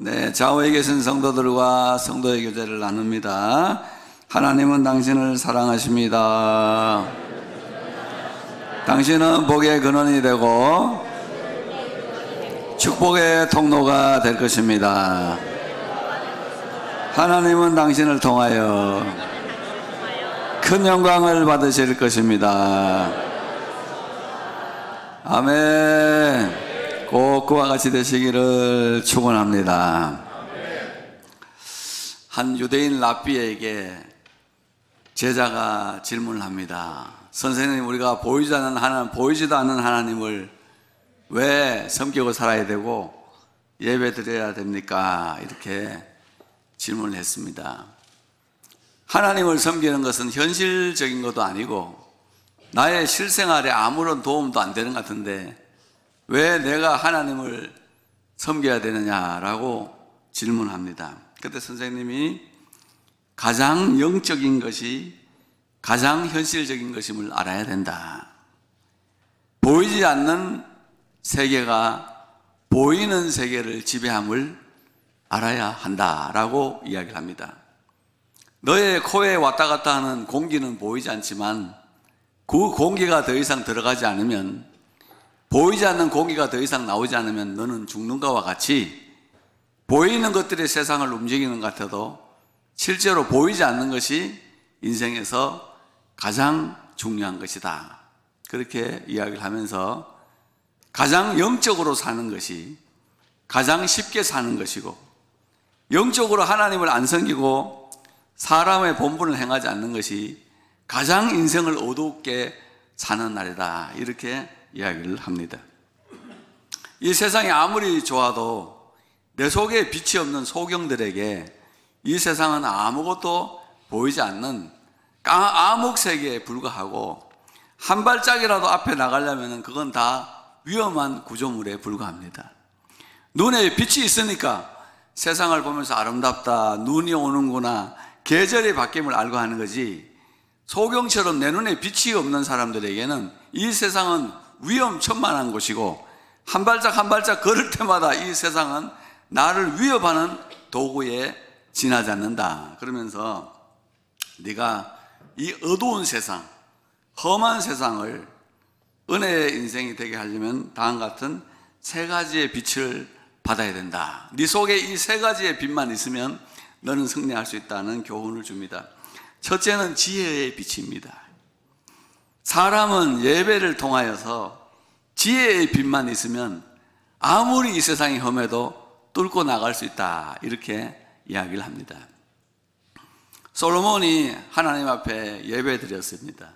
네, 좌우에 계신 성도들과 성도의 교제를 나눕니다. 하나님은 당신을 사랑하십니다. 당신은 복의 근원이 되고 축복의 통로가 될 것입니다. 하나님은 당신을 통하여 큰 영광을 받으실 것입니다. 아멘. 꼭 그와 같이 되시기를 축원합니다. 한 유대인 랍비에게 제자가 질문을 합니다. 선생님, 우리가 보이지도 않는 하나님을 왜 섬기고 살아야 되고 예배 드려야 됩니까? 이렇게 질문을 했습니다. 하나님을 섬기는 것은 현실적인 것도 아니고 나의 실생활에 아무런 도움도 안 되는 것 같은데 왜 내가 하나님을 섬겨야 되느냐라고 질문합니다. 그때 선생님이 가장 영적인 것이 가장 현실적인 것임을 알아야 된다. 보이지 않는 세계가 보이는 세계를 지배함을 알아야 한다라고 이야기를 합니다. 너의 코에 왔다 갔다 하는 공기는 보이지 않지만 그 공기가 더 이상 들어가지 않으면, 보이지 않는 공기가 더 이상 나오지 않으면 너는 죽는 것과 같이 보이는 것들이 세상을 움직이는 것 같아도 실제로 보이지 않는 것이 인생에서 가장 중요한 것이다. 그렇게 이야기를 하면서 가장 영적으로 사는 것이 가장 쉽게 사는 것이고, 영적으로 하나님을 안 섬기고 사람의 본분을 행하지 않는 것이 가장 인생을 어둡게 사는 날이다. 이렇게 이야기를 합니다. 이 세상이 아무리 좋아도 내 속에 빛이 없는 소경들에게 이 세상은 아무것도 보이지 않는 암흑 세계에 불과하고, 한 발짝이라도 앞에 나가려면 그건 다 위험한 구조물에 불과합니다. 눈에 빛이 있으니까 세상을 보면서 아름답다, 눈이 오는구나, 계절의 바뀜을 알고 하는 거지, 소경처럼 내 눈에 빛이 없는 사람들에게는 이 세상은 위험천만한 곳이고 한 발짝 한 발짝 걸을 때마다 이 세상은 나를 위협하는 도구에 지나지 않는다. 그러면서 네가 이 어두운 세상, 험한 세상을 은혜의 인생이 되게 하려면 다음과 같은 세 가지의 빛을 받아야 된다. 네 속에 이 세 가지의 빛만 있으면 너는 승리할 수 있다는 교훈을 줍니다. 첫째는 지혜의 빛입니다. 사람은 예배를 통하여서 지혜의 빛만 있으면 아무리 이 세상이 험해도 뚫고 나갈 수 있다. 이렇게 이야기를 합니다. 솔로몬이 하나님 앞에 예배 드렸습니다.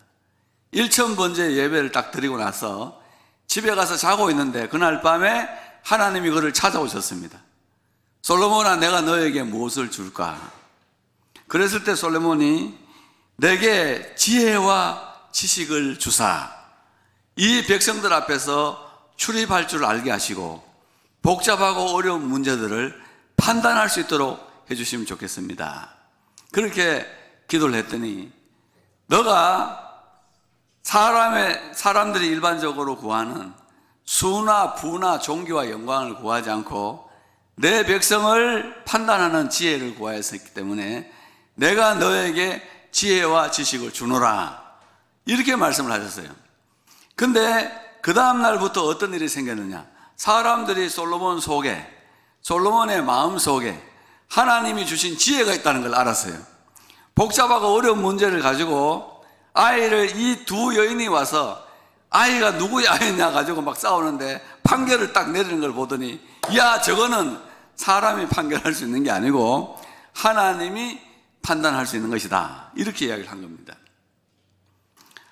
1000번째 예배를 딱 드리고 나서 집에 가서 자고 있는데 그날 밤에 하나님이 그를 찾아오셨습니다. 솔로몬아, 내가 너에게 무엇을 줄까? 그랬을 때 솔로몬이 내게 지혜와 지식을 주사 이 백성들 앞에서 출입할 줄 알게 하시고 복잡하고 어려운 문제들을 판단할 수 있도록 해주시면 좋겠습니다. 그렇게 기도를 했더니 너가 사람들이 일반적으로 구하는 수나 부나 종교와 영광을 구하지 않고 내 백성을 판단하는 지혜를 구하였기 때문에 내가 너에게 지혜와 지식을 주노라. 이렇게 말씀을 하셨어요. 근데 그 다음 날부터 어떤 일이 생겼느냐? 사람들이 솔로몬 속에, 솔로몬의 마음 속에 하나님이 주신 지혜가 있다는 걸 알았어요. 복잡하고 어려운 문제를 가지고 아이를, 이 두 여인이 와서 아이가 누구의 아이냐 가지고 막 싸우는데 판결을 딱 내리는 걸 보더니, 야, 저거는 사람이 판결할 수 있는 게 아니고 하나님이 판단할 수 있는 것이다. 이렇게 이야기를 한 겁니다.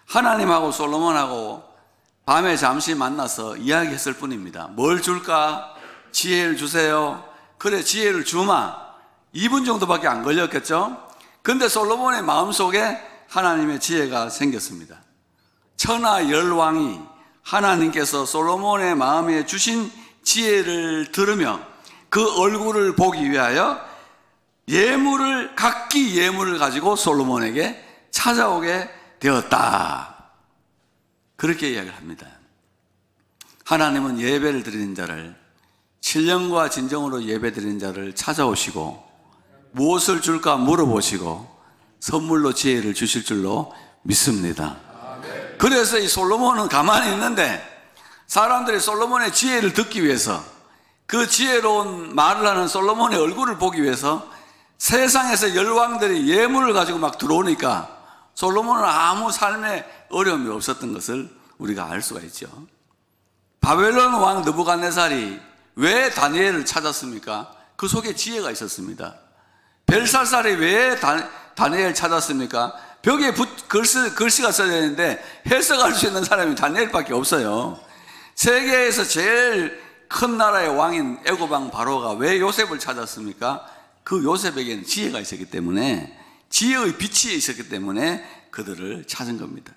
하나님하고 솔로몬하고 밤에 잠시 만나서 이야기했을 뿐입니다. 뭘 줄까? 지혜를 주세요. 그래, 지혜를 주마. 2분 정도밖에 안 걸렸겠죠? 근데 솔로몬의 마음속에 하나님의 지혜가 생겼습니다. 천하 열왕이 하나님께서 솔로몬의 마음에 주신 지혜를 들으며 그 얼굴을 보기 위하여 각기 예물을 가지고 솔로몬에게 찾아오게 되었다. 그렇게 이야기를 합니다. 하나님은 예배를 드리는 자를 신령과 진정으로 예배드리는 자를 찾아오시고 무엇을 줄까 물어보시고 선물로 지혜를 주실 줄로 믿습니다. 그래서 이 솔로몬은 가만히 있는데 사람들이 솔로몬의 지혜를 듣기 위해서, 그 지혜로운 말을 하는 솔로몬의 얼굴을 보기 위해서 세상에서 열왕들이 예물을 가지고 막 들어오니까 솔로몬은 아무 삶에 어려움이 없었던 것을 우리가 알 수가 있죠. 바벨론 왕 느부갓네살이 왜 다니엘을 찾았습니까? 그 속에 지혜가 있었습니다. 벨사살이 왜 다니엘 찾았습니까? 벽에 글씨가 써져 있는데 해석할 수 있는 사람이 다니엘밖에 없어요. 세계에서 제일 큰 나라의 왕인 애굽 왕 바로가 왜 요셉을 찾았습니까? 그 요셉에게는 지혜가 있었기 때문에, 지혜의 빛이 있었기 때문에 그들을 찾은 겁니다.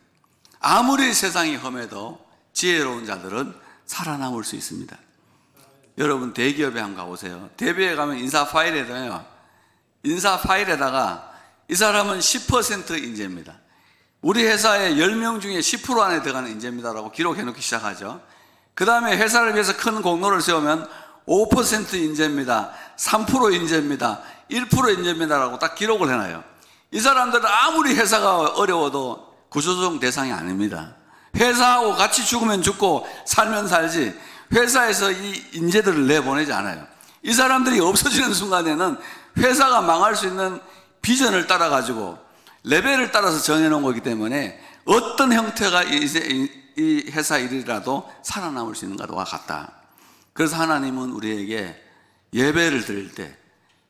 아무리 세상이 험해도 지혜로운 자들은 살아남을 수 있습니다. 여러분 대기업에 한번 가보세요. 대비에 가면 인사 파일에다가 이 사람은 10% 인재입니다. 우리 회사의 10명 중에 10% 안에 들어가는 인재입니다라고 기록해 놓기 시작하죠. 그 다음에 회사를 위해서 큰 공로를 세우면 5% 인재입니다, 3% 인재입니다, 1% 인재입니다라고 딱 기록을 해놔요. 이 사람들은 아무리 회사가 어려워도 구조조정 대상이 아닙니다. 회사하고 같이 죽으면 죽고 살면 살지 회사에서 이 인재들을 내보내지 않아요. 이 사람들이 없어지는 순간에는 회사가 망할 수 있는 비전을 따라 가지고 레벨을 따라서 정해놓은 거기 때문에 어떤 형태가 이 회사 일이라도 살아남을 수 있는 것과 같다. 그래서 하나님은 우리에게 예배를 드릴 때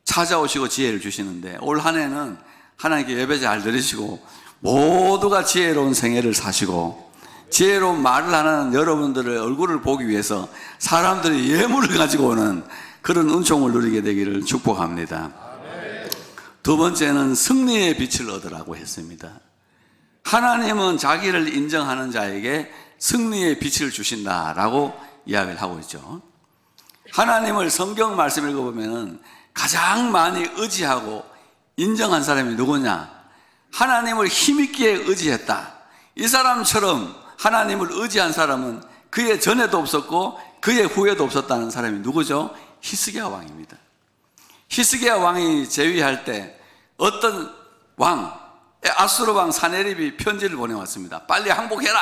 찾아오시고 지혜를 주시는데, 올 한 해는 하나님께 예배 잘 드리시고 모두가 지혜로운 생애를 사시고 지혜로운 말을 하는 여러분들의 얼굴을 보기 위해서 사람들이 예물을 가지고 오는 그런 은총을 누리게 되기를 축복합니다. 두 번째는 승리의 빛을 얻으라고 했습니다. 하나님은 자기를 인정하는 자에게 승리의 빛을 주신다라고 이야기를 하고 있죠. 하나님을 성경 말씀 읽어보면 가장 많이 의지하고 인정한 사람이 누구냐? 하나님을 힘있게 의지했다. 이 사람처럼 하나님을 의지한 사람은 그의 전에도 없었고 그의 후에도 없었다는 사람이 누구죠? 히스기야 왕입니다. 히스기야 왕이 재위할 때 어떤 왕, 아수르 왕 사네립이 편지를 보내왔습니다. 빨리 항복해라.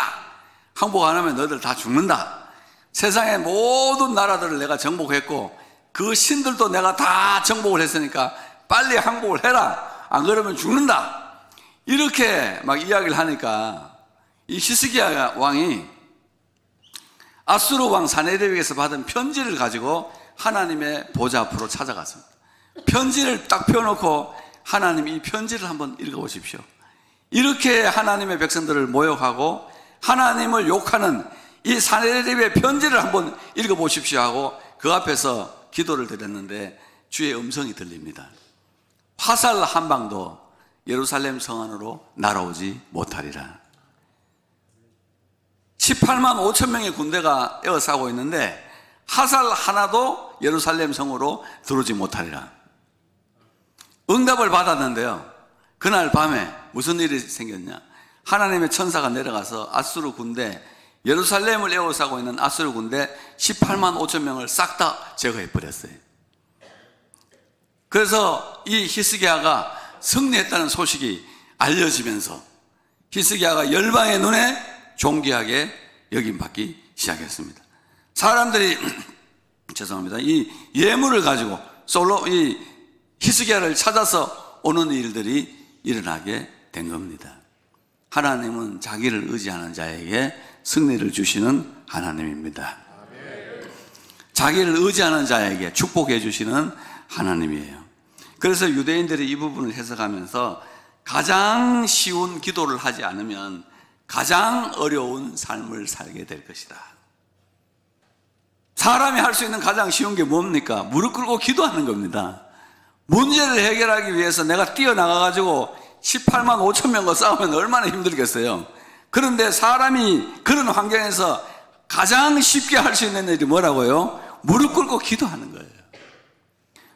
항복 안 하면 너희들 다 죽는다. 세상의 모든 나라들을 내가 정복했고 그 신들도 내가 다 정복을 했으니까 빨리 항복을 해라. 안 그러면 죽는다. 이렇게 막 이야기를 하니까 이 히스기야 왕이 아수르 왕 사네립에게서 받은 편지를 가지고 하나님의 보좌 앞으로 찾아갔습니다. 편지를 딱 펴놓고 하나님 이 편지를 한번 읽어보십시오. 이렇게 하나님의 백성들을 모욕하고 하나님을 욕하는 이 사네립의 편지를 한번 읽어보십시오 하고 그 앞에서 기도를 드렸는데 주의 음성이 들립니다. 화살 한 방도 예루살렘 성 안으로 날아오지 못하리라. 18만 5천 명의 군대가 에워싸고 있는데 화살 하나도 예루살렘 성으로 들어오지 못하리라. 응답을 받았는데요, 그날 밤에 무슨 일이 생겼냐? 하나님의 천사가 내려가서 아수르 군대, 예루살렘을 에워싸고 있는 아수르 군대 18만 5천 명을 싹 다 제거해 버렸어요. 그래서 이 히스기야가 승리했다는 소식이 알려지면서 히스기야가 열방의 눈에 존귀하게 여김받기 시작했습니다. 사람들이 죄송합니다. 이 예물을 가지고 이 히스기야를 찾아서 오는 일들이 일어나게 된 겁니다. 하나님은 자기를 의지하는 자에게 승리를 주시는 하나님입니다. 자기를 의지하는 자에게 축복해 주시는 하나님이에요. 그래서 유대인들이 이 부분을 해석하면서 가장 쉬운 기도를 하지 않으면 가장 어려운 삶을 살게 될 것이다. 사람이 할 수 있는 가장 쉬운 게 뭡니까? 무릎 꿇고 기도하는 겁니다. 문제를 해결하기 위해서 내가 뛰어나가가지고 18만 5천 명과 싸우면 얼마나 힘들겠어요. 그런데 사람이 그런 환경에서 가장 쉽게 할 수 있는 일이 뭐라고요? 무릎 꿇고 기도하는 거예요.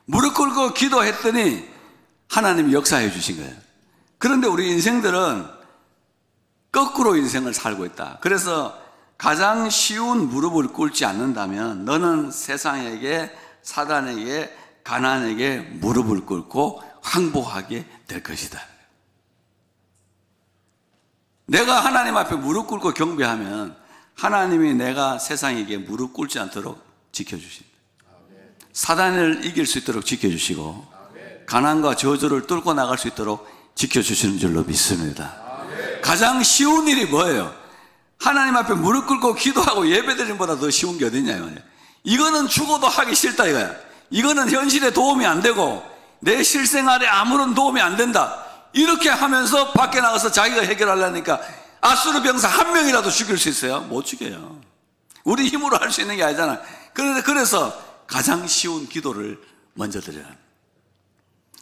무릎 꿇고 기도했더니 하나님이 역사해 주신 거예요. 그런데 우리 인생들은 거꾸로 인생을 살고 있다. 그래서 가장 쉬운 무릎을 꿇지 않는다면 너는 세상에게, 사단에게, 가난에게 무릎을 꿇고 항복하게 될 것이다. 내가 하나님 앞에 무릎 꿇고 경배하면 하나님이 내가 세상에게 무릎 꿇지 않도록 지켜주신다. 사단을 이길 수 있도록 지켜주시고 가난과 저주를 뚫고 나갈 수 있도록 지켜주시는 줄로 믿습니다. 가장 쉬운 일이 뭐예요? 하나님 앞에 무릎 꿇고 기도하고 예배드리는 것보다 더 쉬운 게 어딨냐. 이거는 죽어도 하기 싫다 이거야. 이거는 현실에 도움이 안 되고 내 실생활에 아무런 도움이 안 된다. 이렇게 하면서 밖에 나가서 자기가 해결하려니까 아수르 병사 한 명이라도 죽일 수 있어요? 못 죽여요. 우리 힘으로 할 수 있는 게 아니잖아. 그래서 가장 쉬운 기도를 먼저 드려요.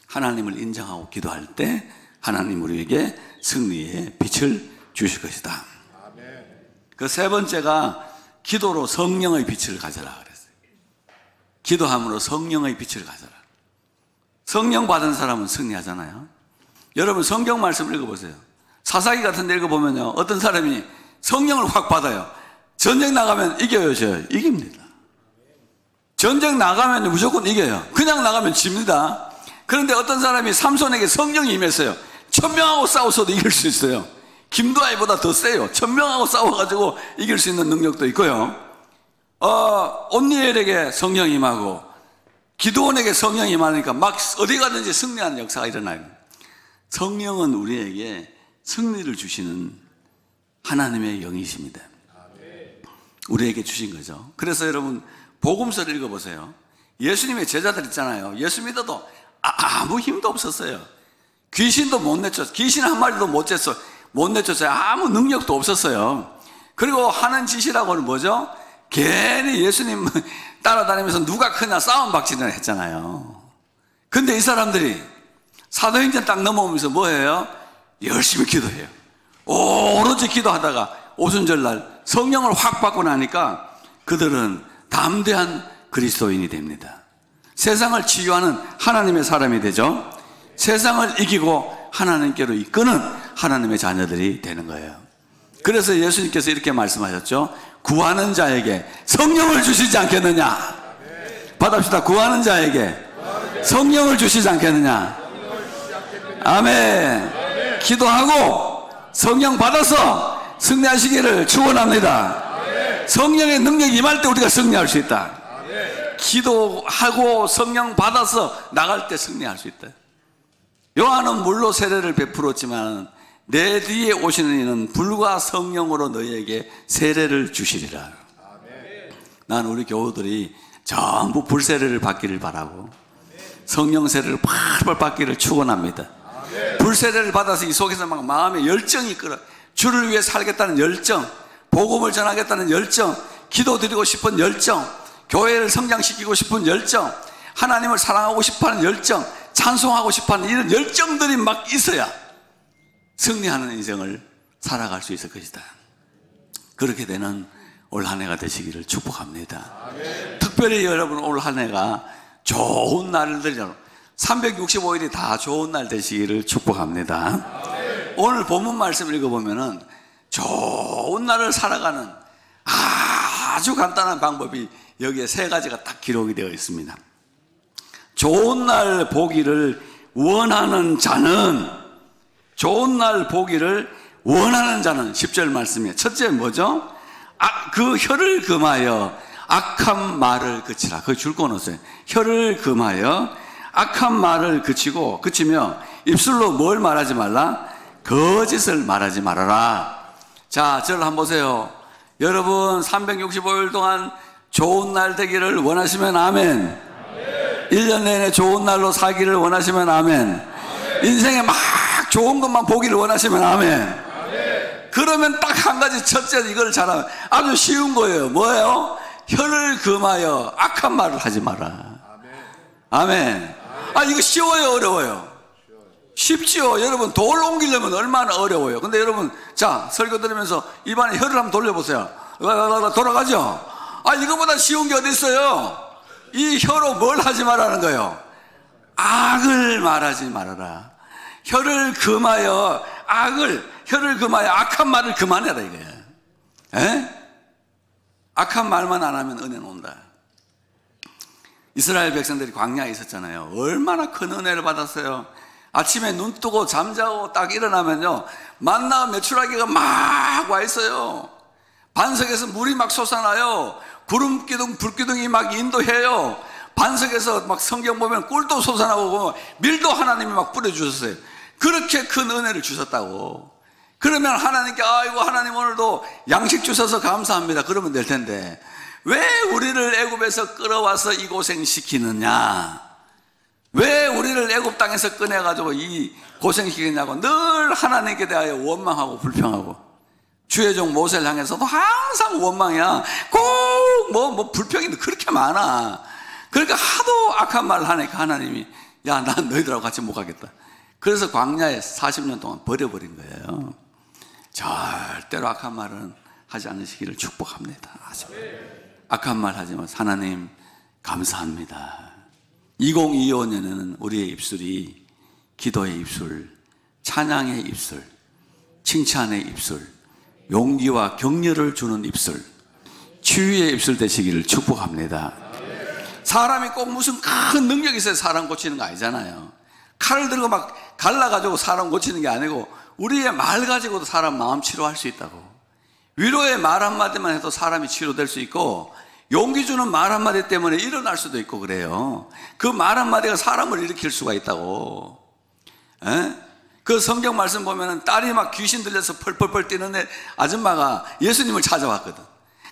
하나님을 인정하고 기도할 때 하나님 우리에게 승리의 빛을 주실 것이다. 그 세 번째가 기도로 성령의 빛을 가져라 그랬어요. 기도함으로 성령의 빛을 가져라. 성령 받은 사람은 승리하잖아요. 여러분 성경 말씀 읽어보세요. 사사기 같은 데 읽어보면요, 어떤 사람이 성령을 확 받아요. 전쟁 나가면 이겨요, 져요? 이깁니다. 전쟁 나가면 무조건 이겨요. 그냥 나가면 집니다. 그런데 어떤 사람이 삼손에게 성령이 임했어요. 1000명하고 싸워서도 이길 수 있어요. 김두하이보다 더 세요. 1000명하고 싸워가지고 이길 수 있는 능력도 있고요. 온니엘에게 성령이 임하고 기드온에게 성령이 임하니까 막 어디 가든지 승리하는 역사가 일어나요. 성령은 우리에게 승리를 주시는 하나님의 영이십니다. 우리에게 주신 거죠. 그래서 여러분 복음서를 읽어보세요. 예수님의 제자들 있잖아요. 예수 믿어도 아무 힘도 없었어요. 귀신도 못 내쫓았어요. 귀신 한 마리도 못 내쫓았어요. 아무 능력도 없었어요. 그리고 하는 짓이라고는 뭐죠? 괜히 예수님 따라다니면서 누가 크냐 싸움 박질을 했잖아요. 근데 이 사람들이 사도행전 딱 넘어오면서 뭐예요? 열심히 기도해요. 오로지 기도하다가 오순절날 성령을 확 받고 나니까 그들은 담대한 그리스도인이 됩니다. 세상을 치유하는 하나님의 사람이 되죠. 세상을 이기고 하나님께로 이끄는 하나님의 자녀들이 되는 거예요. 그래서 예수님께서 이렇게 말씀하셨죠. 구하는 자에게 성령을 주시지 않겠느냐. 받읍시다. 구하는 자에게 성령을 주시지 않겠느냐. 아멘. 기도하고 성령 받아서 승리하시기를 축원합니다. 성령의 능력이 임할 때 우리가 승리할 수 있다. 기도하고 성령 받아서 나갈 때 승리할 수 있다. 요한은 물로 세례를 베풀었지만 내 뒤에 오시는 이는 불과 성령으로 너희에게 세례를 주시리라. 난 우리 교우들이 전부 불세례를 받기를 바라고 성령 세례를 팔팔 받기를 축원합니다. 불세례를 받아서 이 속에서 막 마음에 열정이 끓어. 주를 위해 살겠다는 열정, 복음을 전하겠다는 열정, 기도드리고 싶은 열정, 교회를 성장시키고 싶은 열정, 하나님을 사랑하고 싶어하는 열정, 찬송하고 싶어하는 이런 열정들이 막 있어야 승리하는 인생을 살아갈 수 있을 것이다. 그렇게 되는 올 한 해가 되시기를 축복합니다. 특별히 여러분 올 한 해가 좋은 날들이라고 365일이 다 좋은 날 되시기를 축복합니다. 오늘 본문 말씀 읽어보면은 좋은 날을 살아가는 아주 간단한 방법이 여기에 세 가지가 딱 기록이 되어 있습니다. 좋은 날 보기를 원하는 자는, 좋은 날 보기를 원하는 자는 10절 말씀이에요. 첫째 뭐죠? 그 혀를 금하여 악한 말을 그치라. 그 줄 꺼놓으세요. 혀를 금하여 악한 말을 그치며 입술로 뭘 말하지 말라? 거짓을 말하지 말아라. 자, 저를 한번 보세요. 여러분 365일 동안 좋은 날 되기를 원하시면 아멘. 1년 내내 좋은 날로 살기를 원하시면 아멘. 인생에 막 좋은 것만 보기를 원하시면 아멘. 그러면 딱 한 가지, 첫째 이걸 잘하면 아주 쉬운 거예요. 뭐예요? 혀를 금하여 악한 말을 하지 마라. 아멘. 이거 쉬워요, 어려워요? 쉽지요. 여러분 돌 옮기려면 얼마나 어려워요. 근데 여러분 자 설교 들으면서 입안에 혀를 한번 돌려보세요. 돌아가죠. 이거보다 쉬운 게 어디 있어요? 이 혀로 뭘 하지 말라는 거예요? 악을 말하지 말아라. 혀를 금하여 혀를 금하여 악한 말을 그만해라 이거예요. 에? 악한 말만 안 하면 은혜는 온다. 이스라엘 백성들이 광야에 있었잖아요. 얼마나 큰 은혜를 받았어요. 아침에 눈 뜨고 잠자고 딱 일어나면요, 만나 메추라기가 막 와 있어요. 반석에서 물이 막 솟아나요. 구름 기둥, 불 기둥이 막 인도해요. 반석에서 막 성경 보면 꿀도 솟아나고 밀도 하나님이 막 뿌려주셨어요. 그렇게 큰 은혜를 주셨다고. 그러면 하나님께 아이고 하나님 오늘도 양식 주셔서 감사합니다 그러면 될 텐데, 왜 우리를 애굽에서 끌어와서 이 고생 시키느냐, 왜 우리를 애굽 땅에서 꺼내가지고 이 고생시키냐고 늘 하나님께 대하여 원망하고 불평하고, 주의 종 모세를 향해서도 항상 원망이야. 꼭 불평이 그렇게 많아. 그러니까 하도 악한 말을 하니까 하나님이 야, 난 너희들하고 같이 못 가겠다. 그래서 광야에 40년 동안 버려버린 거예요. 절대로 악한 말은 하지 않으시기를 축복합니다. 악한 말 하지 마세요. 하나님 감사합니다. 2025년에는 우리의 입술이 기도의 입술, 찬양의 입술, 칭찬의 입술, 용기와 격려를 주는 입술, 치유의 입술 되시기를 축복합니다. 사람이 꼭 무슨 큰 능력이 있어야 사람 고치는 거 아니잖아요. 칼을 들고 막 갈라가지고 사람 고치는 게 아니고 우리의 말 가지고도 사람 마음 치료할 수 있다고. 위로의 말 한마디만 해도 사람이 치료될 수 있고, 용기 주는 말 한마디 때문에 일어날 수도 있고 그래요. 그 말 한마디가 사람을 일으킬 수가 있다고. 그 성경 말씀 보면은 딸이 막 귀신 들려서 펄펄펄 뛰는 애 아줌마가 예수님을 찾아왔거든.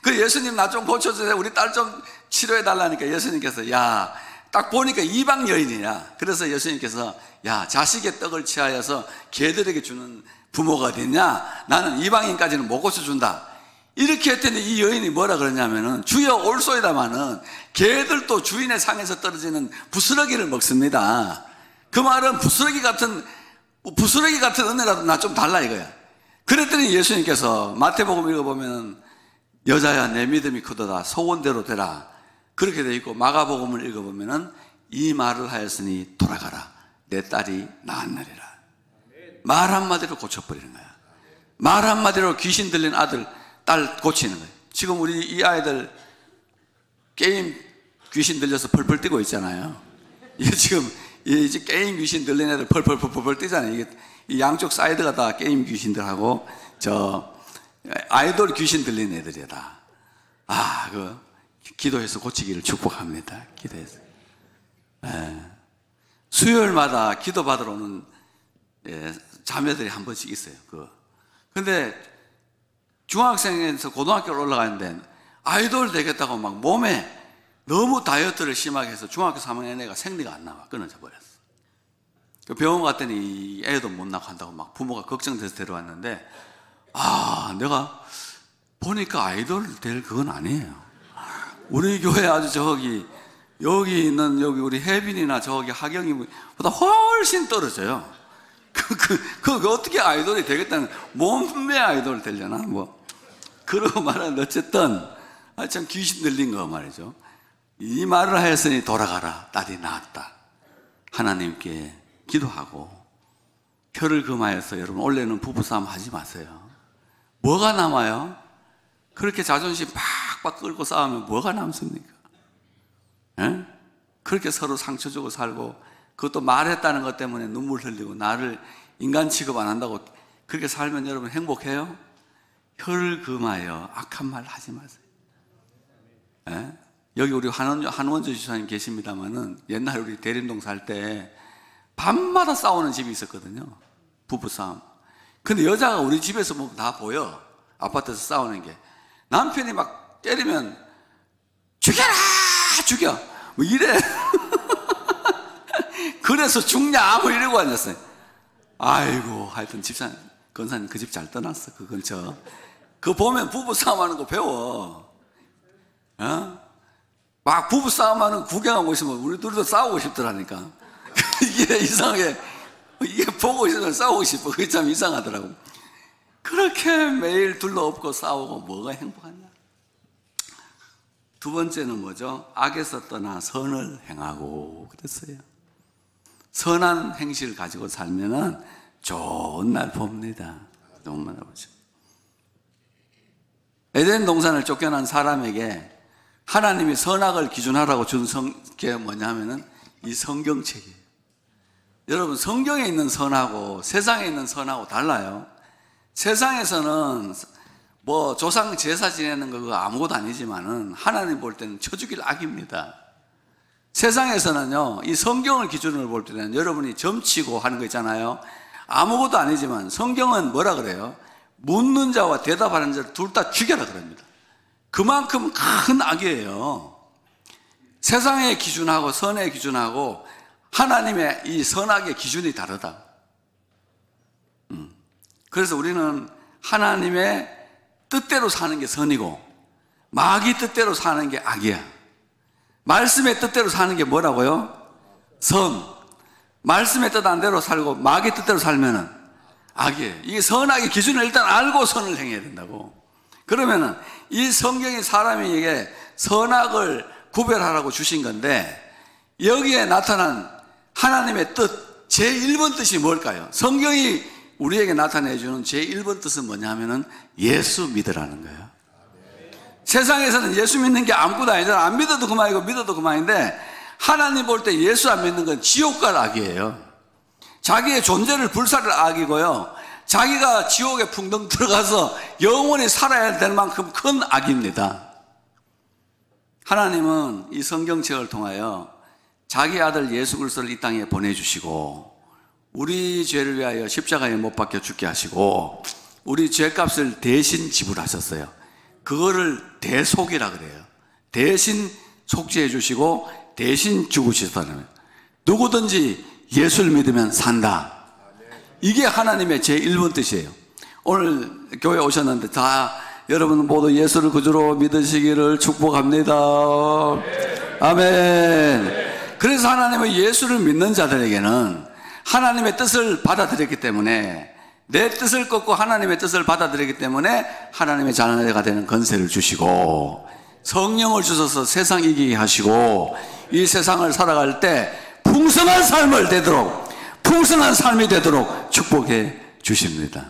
그 예수님 나 좀 고쳐주세요, 우리 딸 좀 치료해 달라니까 예수님께서 야, 딱 보니까 이방 여인이야. 그래서 예수님께서 야, 자식의 떡을 취하여서 개들에게 주는 부모가 됐냐? 나는 이방인까지는 못 고쳐준다. 이렇게 했더니 이 여인이 뭐라 그러냐면은 주여 올소이다마는 개들도 주인의 상에서 떨어지는 부스러기를 먹습니다. 그 말은 부스러기 같은 은혜라도 나 좀 달라 이거야. 그랬더니 예수님께서 마태복음 읽어보면 여자야 내 믿음이 크도다 소원대로 되라 그렇게 돼 있고, 마가복음을 읽어보면은 이 말을 하였으니 돌아가라 내 딸이 나았느니라. 말 한마디로 고쳐버리는 거야. 말 한마디로 귀신 들린 아들 딸 고치는 거예요. 지금 우리 이 아이들 게임 귀신 들려서 펄펄 뛰고 있잖아요. 이게 지금 이제 게임 귀신 들린 애들 펄펄 뛰잖아요. 이게 이 양쪽 사이드가 다 게임 귀신들하고 저 아이돌 귀신 들린 애들이야 다. 기도해서 고치기를 축복합니다. 기도해서. 수요일마다 기도 받으러 오는 자매들이 한 번씩 있어요. 근데 중학생에서 고등학교로 올라가는데 아이돌 되겠다고 막 몸에 너무 다이어트를 심하게 해서 중학교 3학년 애가 생리가 안 나와. 끊어져 버렸어. 병원 갔더니 애도 못 낳고 한다고 막 부모가 걱정돼서 데려왔는데, 내가 보니까 아이돌 될 그건 아니에요. 우리 교회 아주 여기 있는 우리 혜빈이나 하경이보다 훨씬 떨어져요. 그 어떻게 아이돌이 되겠다는, 몸매 아이돌 되려나? 그러고 말하는, 어쨌든, 참 귀신 들린 거 말이죠. 이 말을 하였으니 돌아가라. 딸이 나았다. 하나님께 기도하고, 혀를 금하여서 여러분, 원래는 부부싸움 하지 마세요. 뭐가 남아요? 그렇게 자존심 팍팍 끌고 싸우면 뭐가 남습니까? 그렇게 서로 상처 주고 살고, 그것도 말했다는 것 때문에 눈물 흘리고 나를 인간 취급 안 한다고 그렇게 살면 여러분 행복해요? 혀를 금하여 악한 말 하지 마세요. 여기 우리 한원주 지사님 계십니다만은 옛날 우리 대림동 살 때 밤마다 싸우는 집이 있었거든요. 부부싸움. 근데 여자가 우리 집에서 보면 다 보여. 아파트에서 싸우는 게. 남편이 막 때리면 죽여라! 죽여! 이래. 그래서 죽냐? 이러고 앉았어요. 아이고, 하여튼 건사님 그 집 잘 떠났어. 그 근처. 그거 보면 부부싸움 하는 거 배워. 막 부부싸움 하는 거 구경하고 있으면 우리 둘도 싸우고 싶더라니까. 이게 이상하게, 이게 보고 있으면 싸우고 싶어. 그게 참 이상하더라고. 그렇게 매일 둘러엎고 싸우고 뭐가 행복하냐. 두 번째는 뭐죠? 악에서 떠나 선을 행하고 그랬어요. 선한 행실을 가지고 살면은 좋은 날 봅니다. 좋은 날 보죠. 에덴 동산을 쫓겨난 사람에게 하나님이 선악을 기준하라고 준 게 뭐냐면은 이 성경책이에요. 여러분, 성경에 있는 선하고 세상에 있는 선하고 달라요. 세상에서는 뭐 조상 제사 지내는 거 아무것도 아니지만은 하나님 볼 때는 쳐죽일 악입니다. 세상에서는요, 이 성경을 기준으로 볼 때는 여러분이 점치고 하는 거 있잖아요. 아무것도 아니지만 성경은 뭐라 그래요? 묻는 자와 대답하는 자를 둘 다 죽여라 그럽니다. 그만큼 큰 악이에요. 세상의 기준하고 선의 기준하고 하나님의 이 선악의 기준이 다르다. 그래서 우리는 하나님의 뜻대로 사는 게 선이고 마귀 뜻대로 사는 게 악이야. 말씀의 뜻대로 사는 게 뭐라고요? 선. 말씀의 뜻 안 대로 살고 마귀 뜻대로 살면은 악이에요. 이게 선악의 기준을 일단 알고 선을 행해야 된다고. 그러면은 이 성경이 사람에게 선악을 구별하라고 주신 건데 여기에 나타난 하나님의 뜻, 제1번 뜻이 뭘까요? 성경이 우리에게 나타내주는 제1번 뜻은 뭐냐 하면은 예수 믿으라는 거예요. 세상에서는 예수 믿는 게 아무것도 아니잖아. 안 믿어도 그만이고 믿어도 그만인데 하나님 볼 때 예수 안 믿는 건 지옥 갈 악이에요. 자기의 존재를 불살을 악이고요. 자기가 지옥에 풍덩 들어가서 영원히 살아야 될 만큼 큰 악입니다. 하나님은 이 성경책을 통하여 자기 아들 예수 그리스도를 이 땅에 보내주시고 우리 죄를 위하여 십자가에 못 박혀 죽게 하시고 우리 죄값을 대신 지불하셨어요. 그거를 대속이라 그래요. 대신 속죄해 주시고 대신 죽으셨다는 거예요. 누구든지 예수를 믿으면 산다. 이게 하나님의 제1번 뜻이에요. 오늘 교회 오셨는데 다 여러분 모두 예수를 구주로 믿으시기를 축복합니다. 아멘. 그래서 하나님은 예수를 믿는 자들에게는 하나님의 뜻을 받아들였기 때문에 내 뜻을 꺾고 하나님의 뜻을 받아들였기 때문에 하나님의 자녀가 되는 권세를 주시고 성령을 주셔서 세상 이기게 하시고 이 세상을 살아갈 때 풍성한 삶을 되도록 풍성한 삶이 되도록 축복해 주십니다.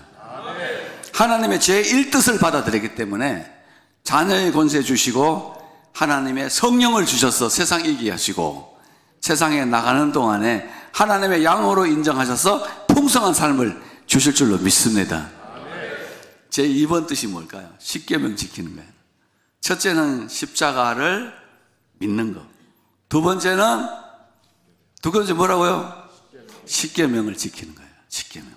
하나님의 제1뜻을 받아들였기 때문에 자녀의 권세 주시고 하나님의 성령을 주셔서 세상 이기게 하시고 세상에 나가는 동안에 하나님의 양으로 인정하셔서 풍성한 삶을 주실 줄로 믿습니다. 제2번 뜻이 뭘까요? 십계명 지키는 거예요. 첫째는 십자가를 믿는 것. 두 번째 뭐라고요? 십계명을 지키는 거예요. 십계명.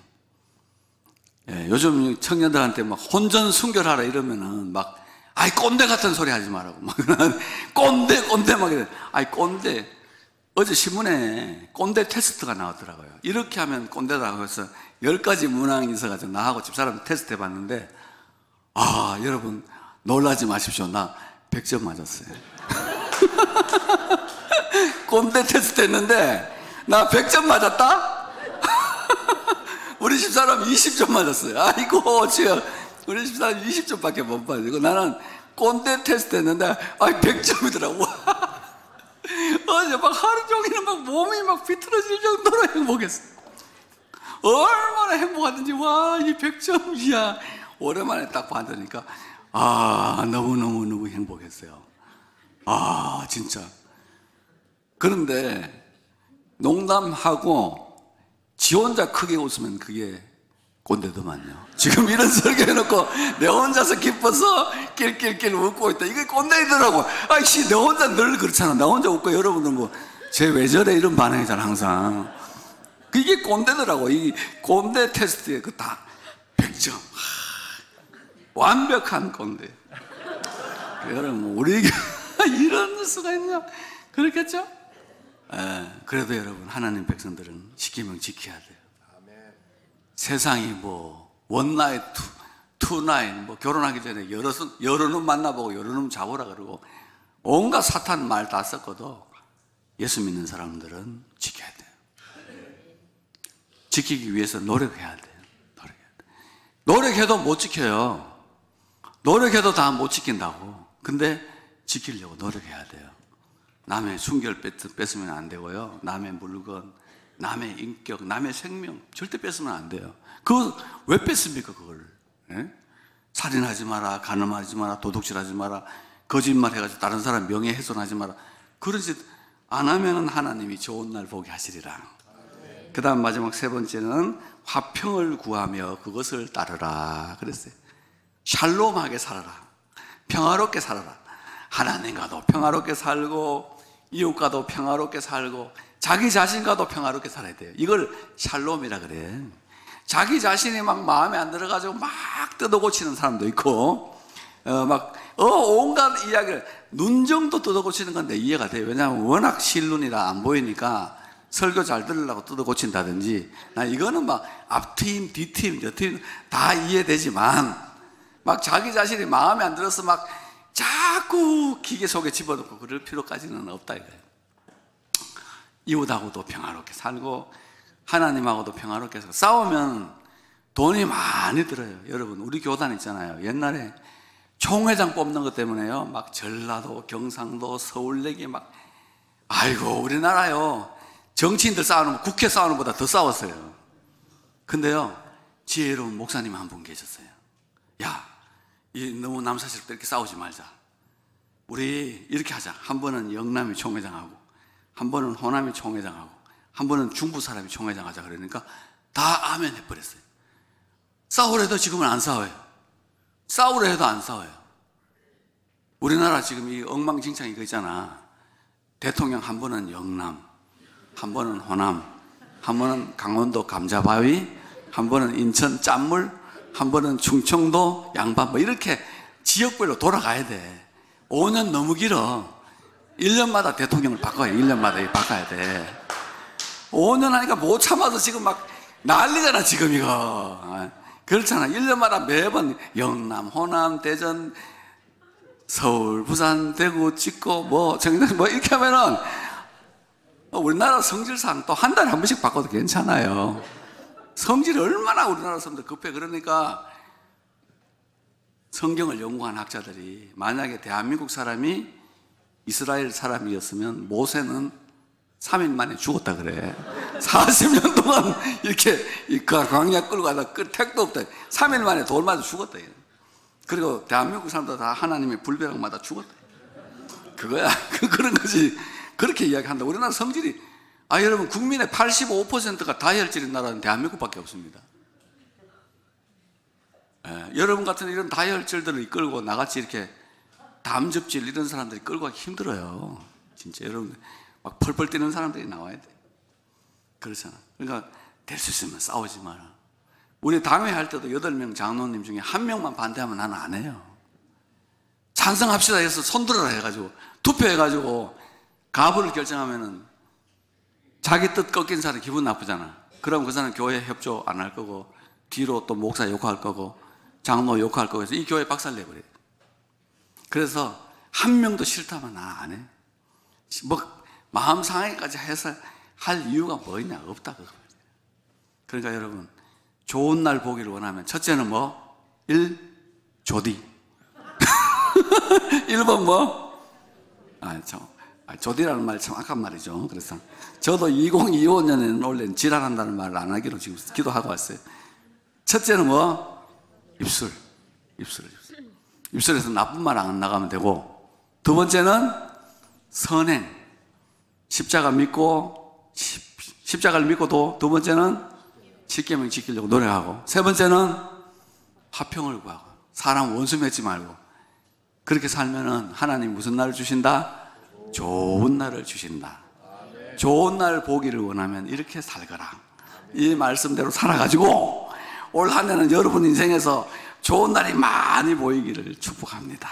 예, 요즘 청년들한테 막 혼전 순결하라 이러면은 막 아이 꼰대 같은 소리 하지 말라고 막 꼰대 막 이래. 아이 꼰대. 어제 신문에 꼰대 테스트가 나왔더라고요. 이렇게 하면 꼰대라고 해서 10가지 문항이 있어가지고 나하고 집사람 테스트 해봤는데 여러분 놀라지 마십시오. 나 100점 맞았어요. 꼰대 테스트 했는데 나 100점 맞았다? 우리 집사람 20점 맞았어요. 아이고 지금 우리 집사람 20점밖에 못 받았고 나는 꼰대 테스트 했는데 100점이더라고. 어제 막 하루 종일 막 몸이 막 비틀어질 정도로 행복했어. 얼마나 행복하든지 이 100점이야. 오랜만에 딱 받으니까 너무너무 행복했어요. 진짜. 그런데 농담하고 지 혼자 크게 웃으면 그게 꼰대더만요. 지금 이런 설교 해놓고 내 혼자서 기뻐서 낄낄낄 웃고 있다. 이게 꼰대이더라고. 내 혼자 늘 그렇잖아. 나 혼자 웃고 여러분들 쟤 왜 저래 이런 반응이잖아 항상. 이게 꼰대더라고. 이 꼰대 테스트에 다 100점. 완벽한 꼰대. 여러분 우리 이런 수가 있냐? 그렇겠죠? 그래도 여러분 하나님 백성들은 십계명 지켜야 돼요. 세상이 원나잇, 투나잇, 결혼하기 전에 여러 놈 만나보고 여러 놈 잡으라 그러고 온갖 사탄 말 다 썼거든. 예수 믿는 사람들은 지켜야 돼요. 지키기 위해서 노력해야 돼요. 노력해도 못 지켜요. 노력해도 다 못 지킨다고. 근데 지키려고 노력해야 돼요. 남의 순결 뺏으면 안 되고요. 남의 물건, 남의 인격, 남의 생명 절대 뺏으면 안 돼요. 그거 왜 뺏습니까 그걸? 예? 살인하지 마라, 간음하지 마라, 도둑질하지 마라, 거짓말 해가지고 다른 사람 명예훼손하지 마라. 그런 짓 안 하면은 하나님이 좋은 날 보게 하시리라. 그 다음 마지막 세 번째는 화평을 구하며 그것을 따르라 그랬어요. 샬롬하게 살아라, 평화롭게 살아라. 하나님과도 평화롭게 살고 이웃과도 평화롭게 살고 자기 자신과도 평화롭게 살아야 돼요. 이걸 샬롬이라 그래. 자기 자신이 막 마음에 안 들어가지고 막 뜯어고치는 사람도 있고 온갖 이야기를 눈 정도 뜯어고치는 건데 이해가 돼요. 왜냐하면 워낙 실눈이라 안 보이니까 설교 잘 들으려고 뜯어고친다든지, 나 이거는 막 앞팀, 뒤팀, 옆팀 다 이해되지만 막 자기 자신이 마음에 안 들어서 막 자꾸 기계 속에 집어넣고 그럴 필요까지는 없다 이거예요. 이웃하고도 평화롭게 살고 하나님하고도 평화롭게 살고. 싸우면 돈이 많이 들어요. 여러분, 우리 교단 있잖아요. 옛날에 총회장 뽑는 것 때문에요, 막 전라도, 경상도, 서울내기 막, 아이고 우리나라요 정치인들 싸우는 거 국회 싸우는 것보다 더 싸웠어요. 근데요 지혜로운 목사님 한 분 계셨어요. 야, 너무 남사스럽게 이렇게 싸우지 말자. 우리 이렇게 하자. 한 번은 영남이 총회장하고, 한 번은 호남이 총회장하고, 한 번은 중부 사람이 총회장 하자. 그러니까 다 아멘 해버렸어요. 싸우려 해도 지금은 안 싸워요. 싸우려 해도 안 싸워요. 우리나라 지금 이 엉망진창 이거 있잖아. 대통령 한 번은 영남, 한 번은 호남, 한 번은 강원도 감자바위, 한 번은 인천 짠물, 한 번은 충청도 양반, 뭐 이렇게 지역별로 돌아가야 돼. 5년 너무 길어. 1년마다 대통령을 바꿔야 돼. 1년마다 바꿔야 돼. 5년 하니까 못 참아서 지금 막 난리잖아 지금 이거. 그렇잖아. 1년마다 매번 영남, 호남, 대전, 서울, 부산, 대구 찍고 뭐 정당 뭐 이렇게 하면은 우리나라 성질상 또 한 달에 한 번씩 바꿔도 괜찮아요. 성질이 얼마나 우리나라 사람들 급해. 그러니까 성경을 연구한 학자들이 만약에 대한민국 사람이 이스라엘 사람이었으면 모세는 3일 만에 죽었다 그래. 40년 동안 이렇게 광야 끌고 가다 택도 없다. 3일 만에 돌 맞아 죽었다. 그리고 대한민국 사람들 다 하나님의 불벼락마다 죽었다. 그거야. 그런 거지. 그렇게 이야기한다. 우리나라 성질이, 여러분, 국민의 85%가 다혈질인 나라는 대한민국밖에 없습니다. 여러분 같은 이런 다혈질들을 이끌고 나같이 이렇게 담즙질 이런 사람들이 끌고 가기 힘들어요. 진짜 여러분 막 펄펄 뛰는 사람들이 나와야 돼. 그렇잖아. 그러니까 될 수 있으면 싸우지 마라. 우리 당회 할 때도 8명 장로님 중에 1명만 반대하면 나는 안 해요. 찬성합시다 해서 손들어라 해가지고 투표해가지고 가부를 결정하면은 자기 뜻 꺾인 사람이 기분 나쁘잖아. 그럼 그 사람은 교회 협조 안 할 거고 뒤로 또 목사 욕할 거고 장로 욕할 거고 해서 이 교회 박살내버려요. 그래서 1명도 싫다면 나 안 해. 뭐 마음 상하게까지 해서 할 이유가 뭐 있냐? 없다 그거. 그러니까 여러분, 좋은 날 보기를 원하면 첫째는 뭐? 1. 조디 1번 뭐? 조디라는 말 참 악한 말이죠. 그래서 저도 2025년에는 원래 지랄한다는 말을 안 하기로 지금 기도하고 왔어요. 첫째는 뭐? 입술. 입술에서 나쁜 말 안 나가면 되고, 두 번째는 선행. 십자가를 믿고도 두 번째는 십계명 지키려고 노력하고, 세 번째는 화평을 구하고 사람 원수 맺지 말고 그렇게 살면은 하나님 무슨 날을 주신다? 좋은 날을 주신다. 좋은 날 보기를 원하면 이렇게 살거라. 이 말씀대로 살아가지고 올 한 해는 여러분 인생에서 좋은 날이 많이 보이기를 축복합니다.